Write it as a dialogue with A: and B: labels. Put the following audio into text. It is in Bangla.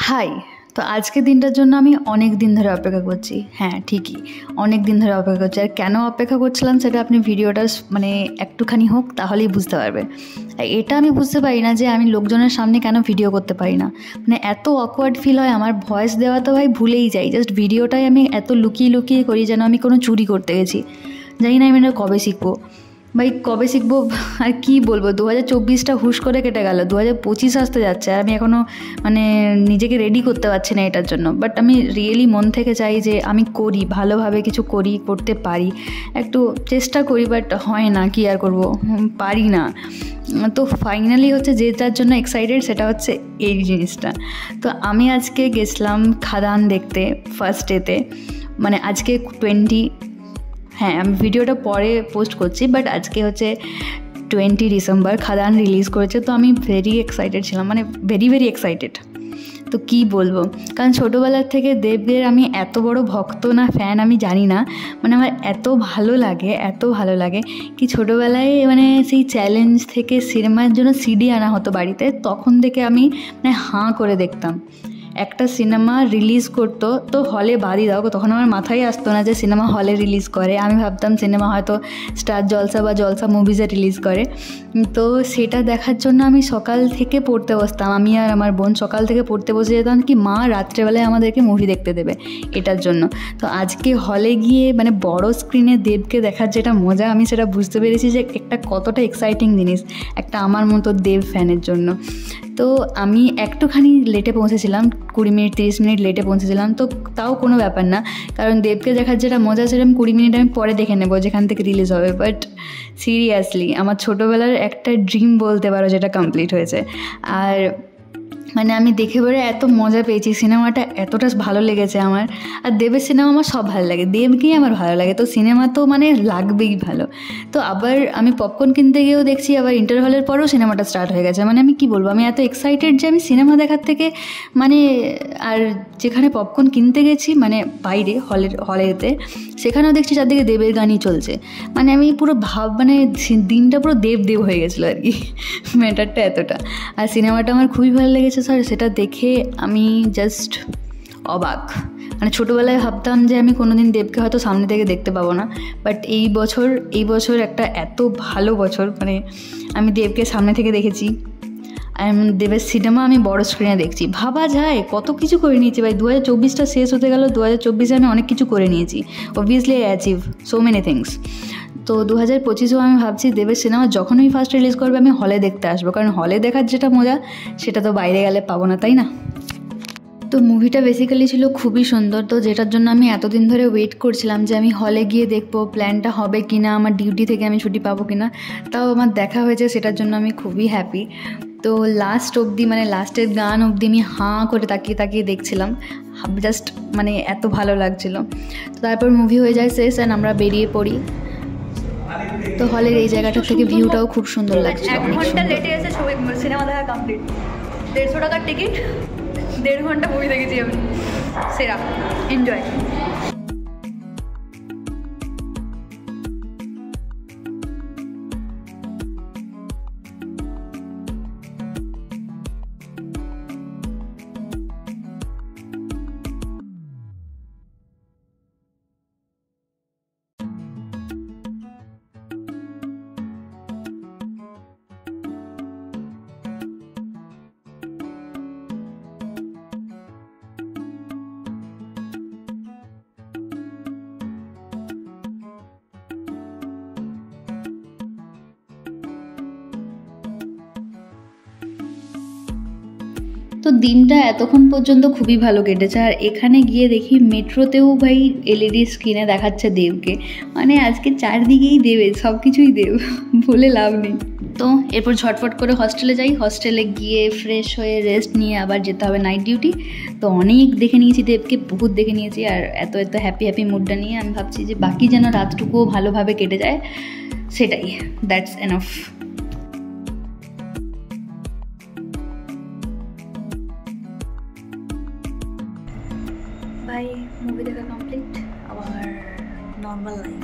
A: হাই। তো আজকের দিনটার জন্য আমি অনেক দিন ধরে অপেক্ষা করছি। হ্যাঁ, ঠিকই, অনেক দিন ধরে অপেক্ষা করছি। আর কেন অপেক্ষা করছিলাম সেটা আপনি ভিডিওটা একটুখানি হোক তাহলেই বুঝতে পারবে। এটা আমি বুঝতে পারি না যে আমি লোকজনের সামনে কেন ভিডিও করতে পারি না। এত অকওয়ার্ড ফিল হয় আমার, ভয়েস দেওয়া তো ভাই ভুলেই যাই, জাস্ট ভিডিওটাই আমি এত লুকিয়ে লুকিয়ে করি যেন আমি কোনো চুরি করতে গেছি। জানি না আমি এটা কবে শিখবো ভাই, কবে শিখবো আর কী বলবো। 2024টা হুশ করে কেটে গেল, 2025 আসতে যাচ্ছে আর আমি এখনও নিজেকে রেডি করতে পারছি না এটার জন্য। বাট আমি রিয়েলি মন থেকে চাই যে আমি করি, ভালোভাবে কিছু করতে পারি, একটু চেষ্টা করি, বাট হয় না, কি আর করবো, পারি না। তো ফাইনালি হচ্ছে যেটার জন্য এক্সাইটেড সেটা হচ্ছে এই জিনিসটা। তো আমি আজকে গেছিলাম খাদান দেখতে ফার্স্ট ডেতে, আজকে 20, হ্যাঁ আমি ভিডিওটা পরে পোস্ট করছি, বাট আজকে হচ্ছে 20 ডিসেম্বর খাদান রিলিজ করেছে। তো আমি ভেরি এক্সাইটেড ছিলাম, ভেরি ভেরি এক্সাইটেড। তো কী বলবো, কারণ ছোটোবেলার থেকে দেবের আমি এত বড় ভক্ত না ফ্যান আমি জানি না, আমার এত ভালো লাগে কি ছোটোবেলায় সেই চ্যালেঞ্জ থেকে সিনেমার জন্য সিডি আনা হতো বাড়িতে, তখন থেকে আমি হাঁ করে দেখতাম। একটা সিনেমা রিলিজ করতো তো হলে বাদই দাও, তখন আমার মাথায় আসতো না যে সিনেমা হলে রিলিজ করে। আমি ভাবতাম সিনেমা হয়তো স্টার জলসা বা জলসা মুভিজে রিলিজ করে। তো সেটা দেখার জন্য আমি সকাল থেকে পড়তে বসতাম, আমি আর আমার বোন সকাল থেকে পড়তে বসে যেতাম কি মা রাত্রেবেলায় আমাদেরকে মুভি দেখতে দেবে এটার জন্য। তো আজকে হলে গিয়ে বড় স্ক্রিনে দেবকে দেখার যেটা মজা, আমি সেটা বুঝতে পেরেছি যে একটা কতটা এক্সাইটিং জিনিস একটা আমার মতো দেব ফ্যানের জন্য। তো আমি একটুখানি লেটে পৌঁছেছিলাম, 20 মিনিট 30 মিনিট লেটে পৌঁছেছিলাম, তো তাও কোনো ব্যাপার না, কারণ দেবকে দেখার যেটা মজা সেটা আমি 20 মিনিট আমি পরে দেখে নেবো যেখান থেকে রিলিজ হবে। বাট সিরিয়াসলি আমার ছোটোবেলার একটা ড্রিম বলতে পারো যেটা কমপ্লিট হয়েছে। আর আমি দেখে পরে এত মজা পেয়েছি, সিনেমাটা এতটা ভালো লেগেছে আমার। আর দেবের সিনেমা আমার সব ভালো লাগে, দেবকেই আমার ভালো লাগে, তো সিনেমা তো লাগবেই ভালো। তো আবার আমি পপকর্ন কিনতে গিয়েও দেখছি, আবার ইন্টারভ্যালের পরেও সিনেমাটা স্টার্ট হয়ে গেছে। আমি কি বলবো, আমি এত এক্সাইটেড যে আমি সিনেমা দেখার থেকে আর যেখানে পপকর্ন কিনতে গেছি বাইরে হলেতে, সেখানেও দেখছি চারদিকে দেবের গানই চলছে। আমি পুরো দিনটা পুরো দেব হয়ে গেছিলো আর কি, ম্যাটারটা এতটা। আর সিনেমাটা আমার খুবই ভালো লেগেছে স্যার, সেটা দেখে আমি জাস্ট অবাক। ছোটোবেলায় ভাবতাম যে আমি কোনোদিন দেবকে হয়তো সামনে থেকে দেখতে পাবো না, বাট এই বছর একটা এত ভালো বছর, আমি দেবকে সামনে থেকে দেখেছি। দেবের সিনেমা আমি বড় স্ক্রিনে দেখছি, ভাবা যায় কত কিছু করে নিয়েছি ভাই। 2024টা শেষ হতে গেল, 2024-এ আমি অনেক কিছু করে নিয়েছি, obviously I achieve so many things. তো 2025-এও আমি ভাবছি দেবের সিনেমা যখনই ফার্স্ট রিলিজ করবে আমি হলে দেখতে আসবো, কারণ হলে দেখার যেটা মজা সেটা তো বাইরে গেলে পাবো না, তাই না? তো মুভিটা বেসিক্যালি ছিল খুবই সুন্দর, তো যেটার জন্য আমি এতদিন ধরে ওয়েট করছিলাম যে আমি হলে গিয়ে দেখবো, প্ল্যানটা হবে কি না, আমার ডিউটি থেকে আমি ছুটি পাবো কি না। তাও আমার দেখা হয়েছে, সেটার জন্য আমি খুবই হ্যাপি। তো লাস্ট অবধি লাস্টের গান অবধি আমি হাঁ করে তাকিয়ে তাকিয়ে দেখছিলাম, জাস্ট এত ভালো লাগছিলো। তো তারপর মুভি হয়ে যায় শেষ অ্যান্ড আমরা বেরিয়ে পড়ি। তো হলের এই জায়গাটা থেকে ভিউটাও খুব সুন্দর লাগছিল।
B: 1 ঘন্টা লেটে এসে সিনেমা দেখা কমপ্লিট, 150 টাকার টিকিট, 1.5 ঘন্টা মুভি দেখেছি আমি, সেরা এনজয়।
A: তো দিনটা এতক্ষণ পর্যন্ত খুবই ভালো কেটেছে। আর এখানে গিয়ে দেখি মেট্রোতেও ভাই এলইডি স্ক্রিনে দেখাচ্ছে দেবকে, আজকে চারদিকেই দেবে, সব কিছুই দেব, বলে লাভ নেই। তো এরপর ঝটফট করে হস্টেলে যাই, হস্টেলে গিয়ে ফ্রেশ হয়ে রেস্ট নিয়ে আবার যেতে হবে নাইট ডিউটি। তো অনেক দেখে নিয়েছি দেবকে, বহুত দেখে নিয়েছি, আর এত হ্যাপি মুডটা নিয়ে আমি ভাবছি যে বাকি যেন রাতটুকুও ভালোভাবে কেটে যায়, সেটাই, দ্যাটস এনাফ। ভাই মুভি দেখা কমপ্লিট, আবার নর্মাল লাইফ।